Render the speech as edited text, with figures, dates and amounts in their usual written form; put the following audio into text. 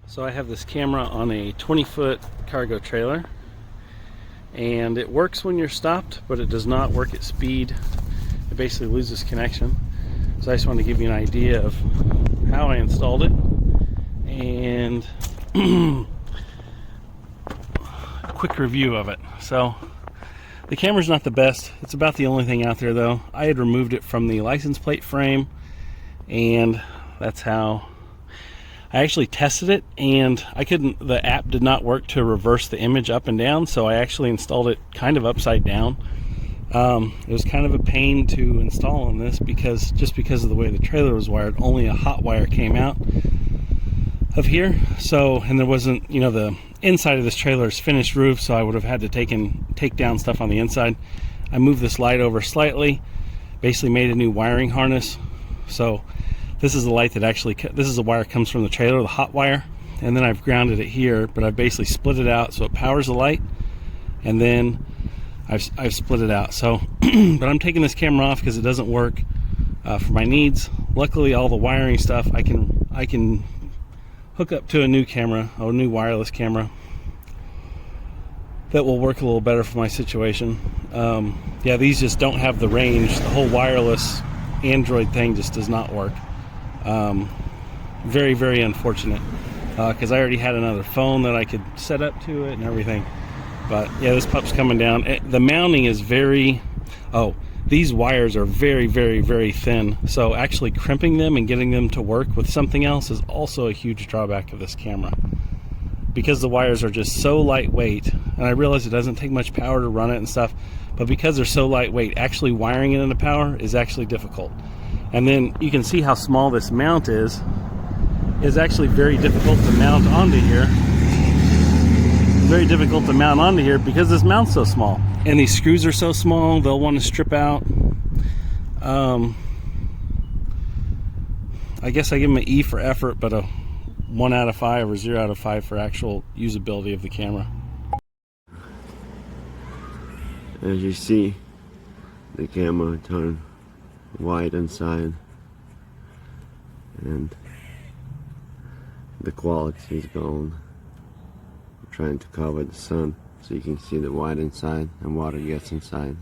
So I have this camera on a 20-foot cargo trailer, and it works when you're stopped, but it does not work at speed. It basically loses connection. So I just wanted to give you an idea of how I installed it and a quick review of it. So the camera's not the best. It's about the only thing out there though. I had removed it from the license plate frame, and that's how I actually tested it, and the app did not work to reverse the image up and down, so I actually installed it kind of upside down. It was kind of a pain to install on this because of the way the trailer was wired. Only a hot wire came out of here, so, and there wasn't, the inside of this trailer is finished roof, so I would have had to take down stuff on the inside. I moved this light over slightly, basically made a new wiring harness. So this is the light that this is the wire that comes from the trailer, the hot wire, and then I've grounded it here, but I've basically split it out so it powers the light, and then I've split it out. So, but I'm taking this camera off because it doesn't work for my needs. Luckily, all the wiring stuff I can hook up to a new camera, a new wireless camera that will work a little better for my situation. Yeah, these just don't have the range. The whole wireless Android thing just does not work. Very, very unfortunate, because I already had another phone that I could set up to it and everything. But yeah, this pup's coming down. The mounting is these wires are very, very, very thin, so actually crimping them and getting them to work with something else is also a huge drawback of this camera, because the wires are just so lightweight. And I realize it doesn't take much power to run it and stuff, but because they're so lightweight, actually wiring it into power is actually difficult. And then you can see how small this mount is actually very difficult to mount onto here. Very difficult to mount onto here because this mount's so small. And these screws are so small, they'll want to strip out. I guess I give them an E for effort, but a 1 out of 5 or 0 out of 5 for actual usability of the camera. As you see, the camera turned white inside, and the quality is gone. I'm trying to cover the sun so you can see the white inside and water gets inside.